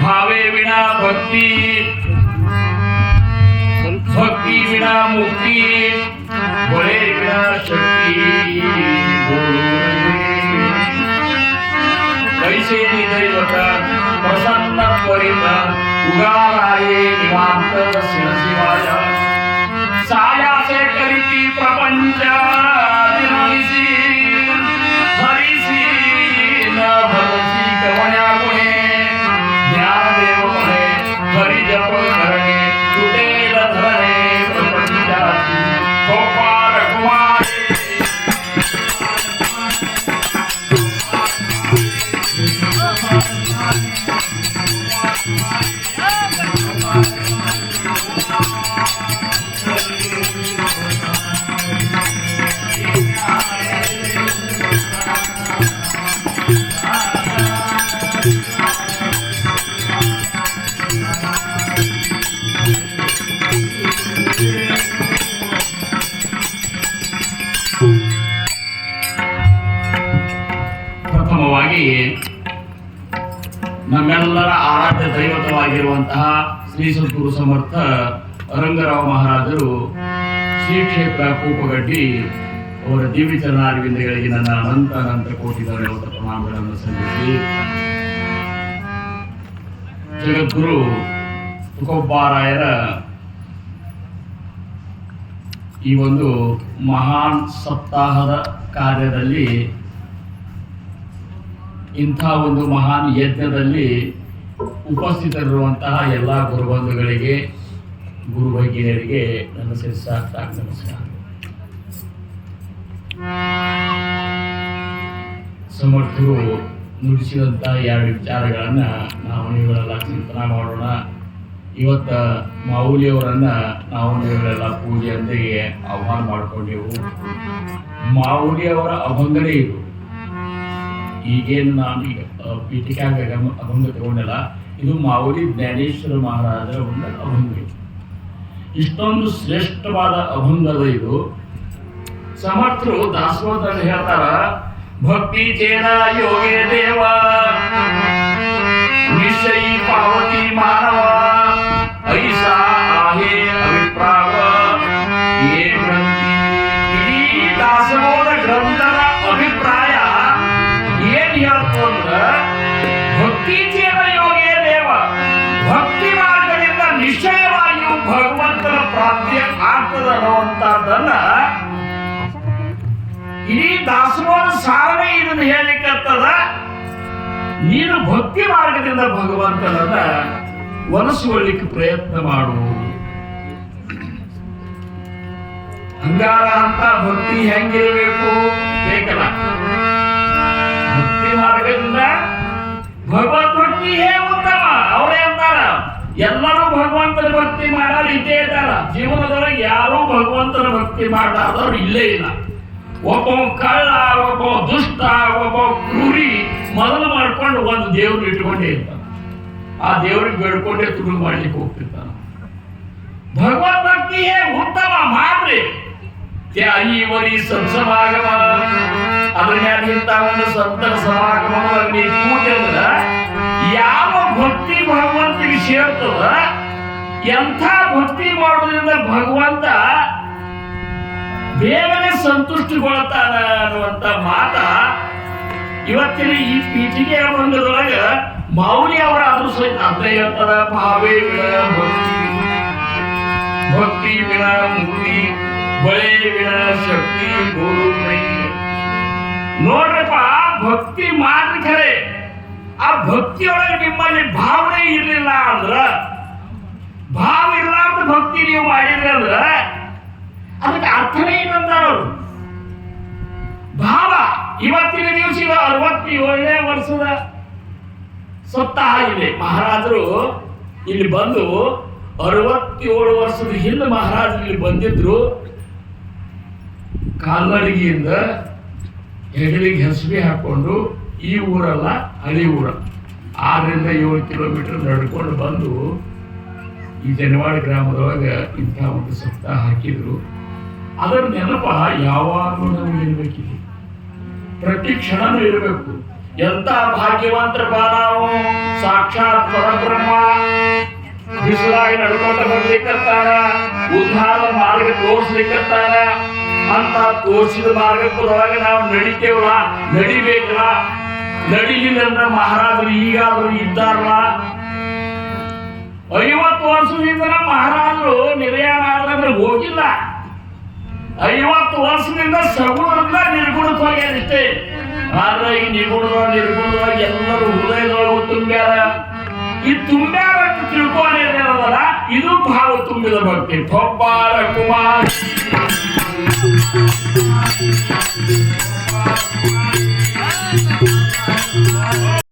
भावे विना भक्ति, भक्ति विना मुक्ति, बळे विना शक्ती। कैसे दैवत प्रसन्न त्वरित उगाराये निवांत शिवाय सायाचे करीती प्रपंच दिनविसी हरिसी न भरसी कवण्या गुणे ज्ञानदेव म्हणे हरि जप करणे तुटेल धरणे प्रपंचाची गोपाळ कुमार ಪ್ರಥಮವಾಗಿ ನಮ್ಮೆಲ್ಲರ ಆರಾಧ್ಯ ದೈವತವಾಗಿರುವಂತಹ ಶ್ರೀ ಸದ್ಗುರು ಸಮರ್ಥ ರಂಗರಾವ್ ಮಹಾರಾಜರು ಶ್ರೀ ಕ್ಷೇತ್ರ ಕೂಪಗಡ್ಡಿ ಅವರ ದಿವ್ಯ ಚರಣಾರವಿಂದಗಳಿಗೆ ನನ್ನ ಅನಂತ ಕೋಟಿ ಧನ್ಯವಾದ ಪ್ರಣಾಮಗಳನ್ನು ಸಲ್ಲಿಸಿ ಜಗದ್ಗುರು ತುಕೋಬಾರಾಯರ ಈ ಒಂದು ಮಹಾನ್ ಸಪ್ತಾಹದ ಕಾರ್ಯದಲ್ಲಿ ಇಂಥ ಒಂದು ಮಹಾನ್ ಯಜ್ಞದಲ್ಲಿ ಉಪಸ್ಥಿತರಿರುವಂತಹ ಎಲ್ಲ ಗುರುಬಂಧುಗಳಿಗೆ ಗುರು ಭಗಿನಿಯರಿಗೆ ನನ್ನ ಶಿರಸಾಷ್ಟಾಂಗ ನಮಸ್ಕಾರ. ಸಮರ್ಥರು ನುಡಿಸಿದಂತಹ ಎರಡು ವಿಚಾರಗಳನ್ನ ನಾವು ನೀವೆಲ್ಲ ಚಿಂತನೆ ಮಾಡೋಣ. ಇವತ್ತ ಮಾವುಲಿಯವರನ್ನ ನಾವು ನೀವೆಲ್ಲ ಪೂಜೆಯೊಂದಿಗೆ ಆಹ್ವಾನ ಮಾಡಿಕೊಂಡೆವು. ಮಾವುಲಿಯವರ ಅಭಂಗನೇ ಇದು. ಈಗೇನು ನಾನು ಈಗ ಪೀಠಿಕಾಗ ಅಭಂಗ ತಗೊಂಡಿಲ್ಲ, ಇದು ಮಾವುಲಿ ಜ್ಞಾನೇಶ್ವರ ಮಹಾರಾಜರ ಒಂದು ಅಭಂಗ. ಇಷ್ಟೊಂದು ಶ್ರೇಷ್ಠವಾದ ಅಭಂಗದ ಇದು. ಸಮರ್ಥರು ದಾಸೋಹದಲ್ಲಿ ಹೇಳ್ತಾರ, ಭಕ್ತಿ ಚೇನ ಯೋಗೇ ದೇವ ನಿಶ್ಚಯ ಪಾವತಿ ಮಾನವ ಐಸಾ ಆಹೇ ಅಭಿಪ್ರಾವ ಏ ಗ್ರಂಥಿ. ಇಡೀ ದಾಸಬೋಧ ಗ್ರಂಥದ ಅಭಿಪ್ರಾಯ ಏನ್ ಹೇಳ್ತು ಅಂದ್ರ, ಭಕ್ತಿ ಚೇನ ಯೋಗೇ ದೇವ, ಭಕ್ತಿ ಮಾರ್ಗದಿಂದ ನಿಶ್ಚಯವಾಗಿಯೂ ಭಗವಂತನ ಪ್ರಾಪ್ತಿ ಆಗ್ತದ ಅನ್ನುವಂಥದ್ದನ್ನ ಇಡೀ ದಾಸಬೋಧ ಸಾರನೇ ಇದನ್ನು ಹೇಳಿಕತ್ತದ. ನೀನು ಭಕ್ತಿ ಮಾರ್ಗದಿಂದ ಭಗವಂತನನ್ನ ಒಲಿಸಿಕೊಳ್ಳಿಕ್ಕೆ ಪ್ರಯತ್ನ ಮಾಡು. ಹಂಗಾರ ಅಂತ ಭಕ್ತಿ ಹೆಂಗಿರಬೇಕು ಬೇಕಲ್ಲ. ಭಕ್ತಿ ಮಾರ್ಗದಿಂದ ಭಗವತ್ ಭಕ್ತಿಯೇ ಉತ್ತಮ. ಅವರೇ ಅಂತಾರ, ಎಲ್ಲರೂ ಭಗವಂತನ ಭಕ್ತಿ ಮಾಡಲು ಇದ್ದೇ ಇದ್ದಾರ. ಜೀವನದೊಳಗೆ ಯಾರೂ ಭಗವಂತನ ಭಕ್ತಿ ಮಾಡಾದವ್ರು ಇಲ್ಲೇ ಇಲ್ಲ. ಒಬ್ಬ ಕಳ್ಳ, ಒಬ್ಬ ದುಷ್ಟ, ಒಬ್ಬ ಕ್ರೂರಿ ಮೊದಲು ಮಾಡ್ಕೊಂಡು ಒಂದು ದೇವ್ರು ಇಟ್ಕೊಂಡೇ ಇರ್ತಾನೆ. ಆ ದೇವ್ರಿಗೆ ಬೇಡ್ಕೊಂಡೇ ತುಳು ಮಾಡ್ಲಿಕ್ಕೆ ಹೋಗ್ತಿರ್ತಾನ. ಭಗವದ್ ಭಕ್ತಿಯೇ ಉತ್ತಮ ಮಾಡ್ರಿ. ತ್ಯಾಗೀವರಿ ಸತ್ಸಮಾಗಮ, ಅದ್ರ ಮ್ಯಾಲ ಇಂಥ ಒಂದು ಸಂತರ ಸಮಾಗಮವಾಗಿ ಪೂಜೆ ಅಂದ್ರ ಯಾವ ಭಕ್ತಿ ಭಗವಂತನಿಗೆ ಸೇರ್ತದ, ಎಂಥ ಭಕ್ತಿ ಮಾಡೋದ್ರಿಂದ ಭಗವಂತ ಬೇಗನೆ ಸಂತುಷ್ಟಿಗೊಳ್ತಾನ ಅನ್ನುವಂತ ಮಾತ ಇವತ್ತಿನ ಈ ಪೀಠಿಗೆ ಅಭಂಗದೊಳಗ ಮೌಲಿ ಅವರ ಅದ್ರ ಸಹಿತ ಅರ್ಥ ಹೇಳ್ತದ. ಭಾವೇ ವಿನ ಭಕ್ತಿ, ಭಕ್ತಿ ವಿನ ಮುಕ್ತಿ, ಬಳೆ ವಿನ ಶಕ್ತಿ ಗುರು ನೈ. ನೋಡ್ರಪ್ಪ, ಭಕ್ತಿ ಮಾಡ್ರಿ ಖರೆ, ಆ ಭಕ್ತಿಯೊಳಗೆ ನಿಮ್ಮಲ್ಲಿ ಭಾವನೆ ಇರಲಿಲ್ಲ ಅಂದ್ರ, ಭಾವ ಇರ್ಲಾರ್ದ ಭಕ್ತಿ ನೀವು ಮಾಡಿದ್ರಿ ಅಂದ್ರ ಅದಕ್ಕೆ ಅರ್ಥನೇ ಏನಂತಾರ ಅವರು. ಭಾವ ಇವತ್ತಿನ ದಿವಸ 67ನೇ ವರ್ಷದ ಸತ್ತ ಆಗಿದೆ. ಮಹಾರಾಜರು ಇಲ್ಲಿ ಬಂದು 67 ವರ್ಷದ ಹಿಂದೆ ಮಹಾರಾಜರು ಇಲ್ಲಿ ಬಂದಿದ್ರು. ಕಾಲ್ನಡಿಗೆಯಿಂದ ಹೆಗಲಿಗೆ ಹೆಸರಿ ಹಾಕೊಂಡು, ಈ ಊರಲ್ಲ ಹಳಿ ಊರ, 6 ರಿಂದ 7 ಕಿಲೋಮೀಟರ್ ನಡ್ಕೊಂಡು ಬಂದು ಈ ಜನವಾಡ ಗ್ರಾಮದೊಳಗೆ ಇಂಥ ಒಂದು ಸಪ್ತಾಹ ಹಾಕಿದ್ರು. ಅದರ ನೆನಪ ಯಾವಾಗಲೂ ನಮಗೆ ಇರಬೇಕಿದೆ, ಪ್ರತಿ ಕ್ಷಣನೂ ಇರಬೇಕು. ಎಂತ ಭಾಗ್ಯವಂತರಪ್ಪ ನಾವು. ಸಾಕ್ಷಾತ್ ಪರಬ್ರಹ್ಮ ಬಿಸಿಲಾಗಿ ನಡ್ಕೊಂಡ ಬರ್ಲಿಕ್ಕತ್ತಾರ, ಉದ್ಧಾರ ಮಾರ್ಗ ತೋರಿಸ್ಲಿಕ್ಕತ್ತಾರ. ಅಂತ ತೋರಿಸಿದ ಮಾರ್ಗದೊಳಗೆ ನಾವು ನಡಿತೇವಲ್ಲ, ನಡಿಬೇಕಲ್ಲ. ನಡಿಲಿಲ್ಲ ಅಂದ್ರೆ ಮಹಾರಾಜರು ಈಗಾದ್ರೂ ಇದ್ದಾರಲ್ಲ. 50 ವರ್ಷದಿಂದ ಮಹಾರಾಜರು ನಿರ್ಯಾಣ ಆದ್ರೆ ಹೋಗಿಲ್ಲ. 50 ವರ್ಷದಿಂದ ಸಗುಣದಿಂದ ನಿರ್ಗುಣಕ್ಕೆ ಹೋಗ್ಯಾರಿಷ್ಟೇ. ಆದ್ರೆ ಈ ನಿರ್ಗುಣದೊಳಗೆ ಎಲ್ಲರೂ ಹೃದಯದೊಳಗೆ ತುಂಬ್ಯಾರ. ಈ ತುಂಬ್ಯಾರ ಅಂತ ತಿಳ್ಕೊಂಡಿರೋದಲ್ಲ, ಇದು ಭಾವ ತುಂಬಿದ ಭಕ್ತಿ. ಪೊಬ್ಬಾರ ಕುಮಾರ್